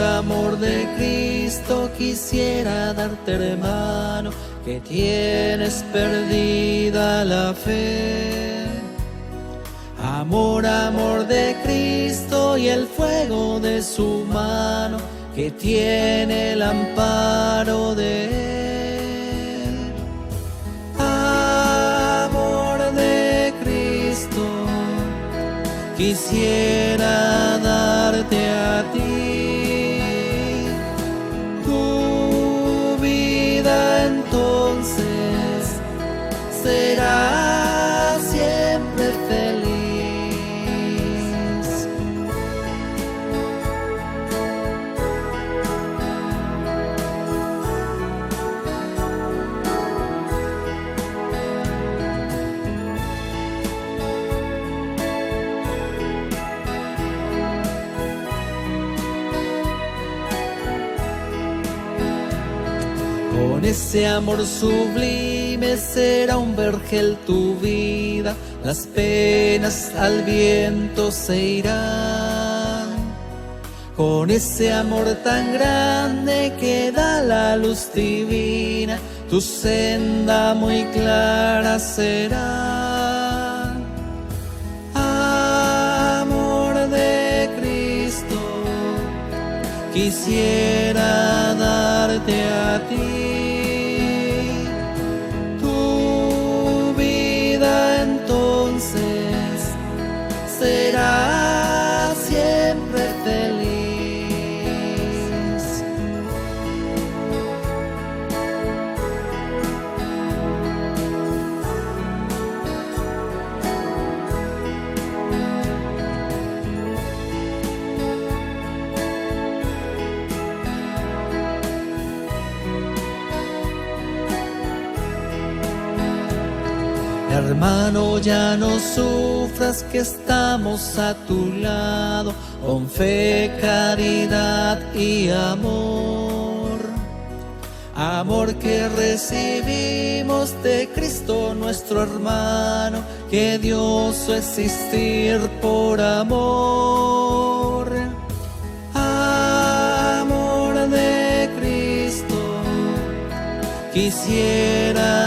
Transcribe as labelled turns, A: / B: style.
A: amor de Cristo, quisiera darte, hermano, que tienes perdida la fe. Amor, amor de Cristo y el fuego de su mano, que tiene el amparo de Él. Amor de Cristo, quisiera darte a ti. Tu vida entonces será siempre feliz. Con ese amor sublime será un vergel tu vida, las penas al viento se irán. Con ese amor tan grande que da la luz divina, tu senda muy clara será. Amor de Cristo, quisiera darte a ti. Tu vida entonces será siempre feliz. Hermano, ya no sufras, que estamos a tu lado, con fe, caridad y amor. Amor que recibimos de Cristo nuestro hermano, que dio su existir por amor. Amor de Cristo, quisiera